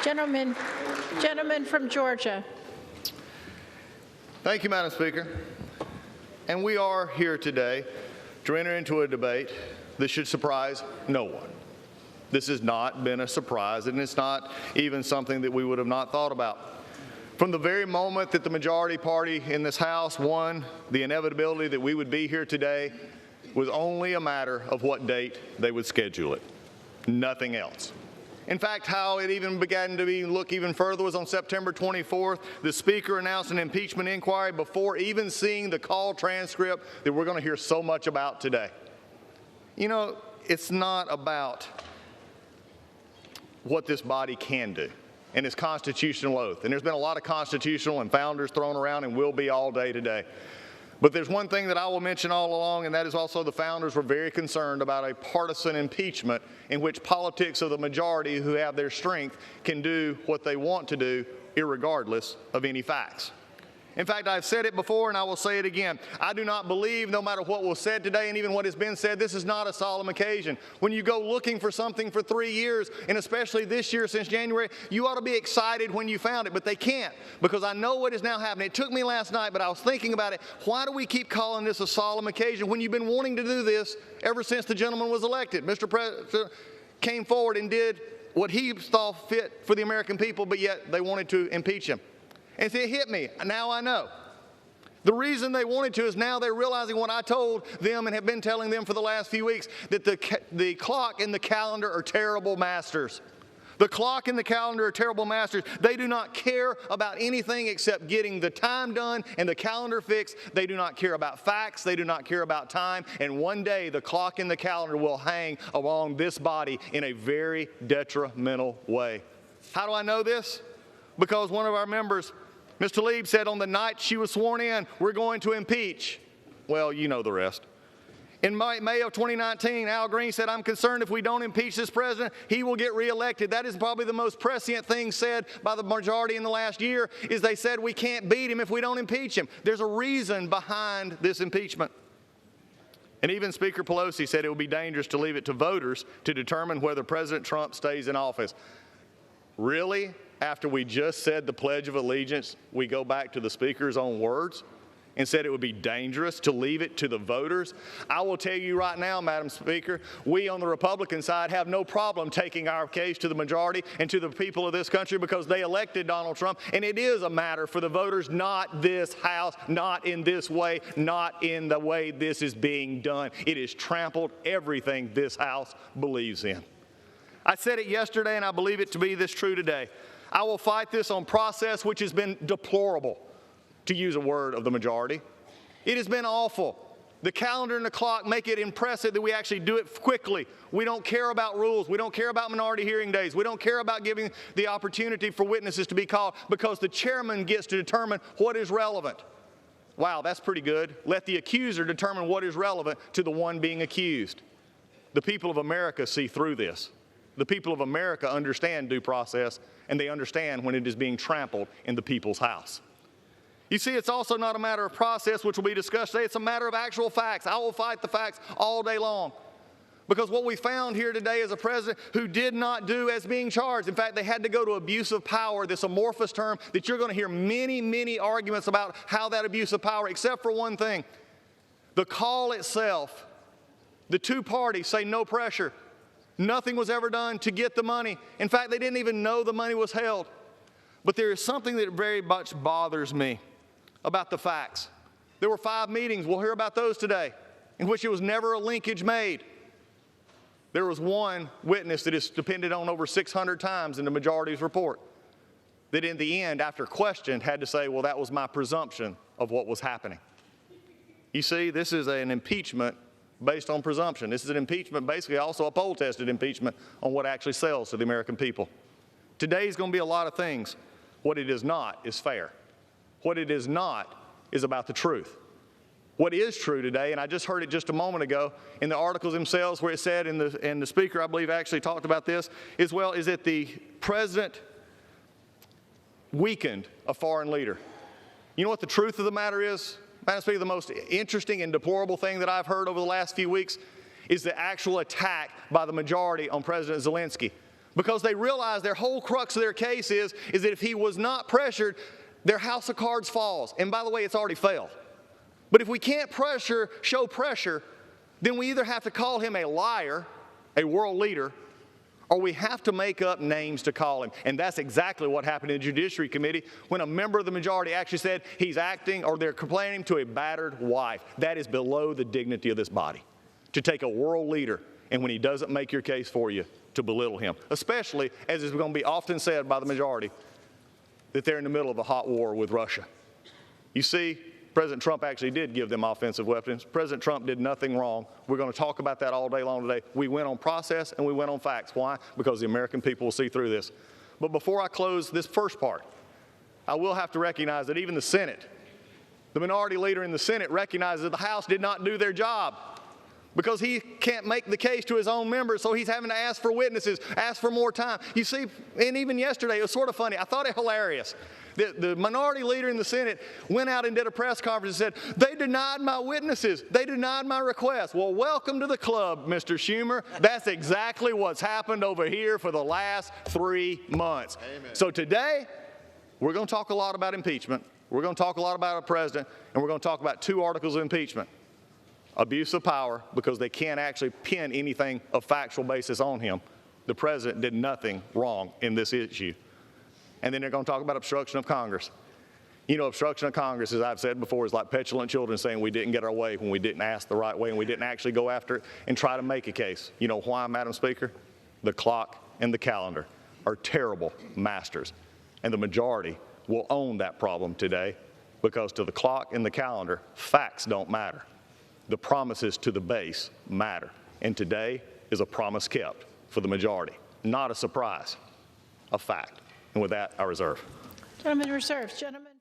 Gentleman from Georgia. Thank you, Madam Speaker. And we are here today to enter into a debate that should surprise no one. This has not been a surprise, and it's not even something that we would have not thought about. From the very moment that the majority party in this House won, the inevitability that we would be here today was only a matter of what date they would schedule it. Nothing else. In fact, how it even began to look even further was on September 24th. The Speaker announced an impeachment inquiry before even seeing the call transcript that we're going to hear so much about today. You know, it's not about what this body can do and its constitutional oath. And there's been a lot of constitutional and founders thrown around and will be all day today. But there's one thing that I will mention all along, and that is also the founders were very concerned about a partisan impeachment in which politics of the majority who have their strength can do what they want to do irregardless of any facts. In fact, I've said it before and I will say it again. I do not believe, no matter what was said today and even what has been said, this is not a solemn occasion. When you go looking for something for 3 years, and especially this year since January, you ought to be excited when you found it, but they can't, because I know what is now happening. It took me last night, but I was thinking about it. Why do we keep calling this a solemn occasion when you've been wanting to do this ever since the gentleman was elected? Mr. President came forward and did what he thought fit for the American people, but yet they wanted to impeach him. And it hit me. Now I know. The reason they wanted to is now they're realizing what I told them and have been telling them for the last few weeks, that the clock and the calendar are terrible masters. The clock and the calendar are terrible masters. They do not care about anything except getting the time done and the calendar fixed. They do not care about facts. They do not care about time. And one day the clock and the calendar will hang along this body in a very detrimental way. How do I know this? Because one of our members, Ms. Tlaib, said on the night she was sworn in, we're going to impeach. Well, you know the rest. In May of 2019, Al Green said, I'm concerned if we don't impeach this president, he will get reelected. That is probably the most prescient thing said by the majority in the last year, is they said we can't beat him if we don't impeach him. There's a reason behind this impeachment. And even Speaker Pelosi said it would be dangerous to leave it to voters to determine whether President Trump stays in office. Really? After we just said the Pledge of Allegiance, we go back to the Speaker's own words and said it would be dangerous to leave it to the voters? I will tell you right now, Madam Speaker, we on the Republican side have no problem taking our case to the majority and to the people of this country, because they elected Donald Trump, and it is a matter for the voters, not this House, not in this way, not in the way this is being done. It has trampled everything this House believes in. I said it yesterday, and I believe it to be this true today. I will fight this on process, which has been deplorable, to use a word of the majority. It has been awful. The calendar and the clock make it impressive that we actually do it quickly. We don't care about rules. We don't care about minority hearing days. We don't care about giving the opportunity for witnesses to be called, because the chairman gets to determine what is relevant. Wow, that's pretty good. Let the accuser determine what is relevant to the one being accused. The people of America see through this. The people of America understand due process, and they understand when it is being trampled in the people's house. You see, it's also not a matter of process, which will be discussed today. It's a matter of actual facts. I will fight the facts all day long. Because what we found here today is a president who did not do as being charged. In fact, they had to go to abuse of power, this amorphous term that you're going to hear many, many arguments about how that abuse of power, except for one thing. The call itself, the two parties say no pressure. Nothing was ever done to get the money. In fact, they didn't even know the money was held. But there is something that very much bothers me about the facts. There were 5 meetings, we'll hear about those today, in which it was never a linkage made. There was one witness that is depended on over 600 times in the majority's report, that in the end, after questioned, had to say, well, that was my presumption of what was happening. You see, this is an impeachment based on presumption. This is an impeachment, basically also a poll-tested impeachment on what actually sells to the American people. Today is going to be a lot of things. What it is not is fair. What it is not is about the truth. What is true today, and I just heard it just a moment ago in the articles themselves where it said, and the speaker, I believe, actually talked about this as well, is that the president weakened a foreign leader. You know what the truth of the matter is? Madam Speaker, the most interesting and deplorable thing that I've heard over the last few weeks is the actual attack by the majority on President Zelensky. because they realize their whole crux of their case is that if he was not pressured, their house of cards falls. And by the way, it's already failed. But if we can't show pressure, then we either have to call him a liar, a world leader, or we have to make up names to call him. And that's exactly what happened in the Judiciary Committee when a member of the majority actually said he's acting, or they're complaining to a battered wife. That is below the dignity of this body, to take a world leader and when he doesn't make your case for you, to belittle him, especially as is going to be often said by the majority that they're in the middle of a hot war with Russia. You see, President Trump actually did give them offensive weapons. President Trump did nothing wrong. We're going to talk about that all day long today. We went on process and we went on facts. Why? Because the American people will see through this. But before I close this first part, I will have to recognize that even the Senate, the minority leader in the Senate, recognizes that the House did not do their job, because he can't make the case to his own members, so he's having to ask for witnesses, ask for more time. You see, and even yesterday, it was sort of funny. I thought it hilarious. The minority leader in the Senate went out and did a press conference and said, they denied my witnesses. They denied my request. Well, welcome to the club, Mr. Schumer. That's exactly what's happened over here for the last 3 months. Amen. So today, we're going to talk a lot about impeachment. We're going to talk a lot about our president, and we're going to talk about 2 articles of impeachment. Abuse of power, because they can't actually pin anything of factual basis on him. The president did nothing wrong in this issue. And then they're going to talk about obstruction of Congress. You know, obstruction of Congress, as I've said before, is like petulant children saying we didn't get our way when we didn't ask the right way and we didn't actually go after it and try to make a case. You know why, Madam Speaker? The clock and the calendar are terrible masters. And the majority will own that problem today, because to the clock and the calendar, facts don't matter. The promises to the base matter. And today is a promise kept for the majority. Not a surprise, a fact. And with that, I reserve. Gentleman reserves. Gentleman.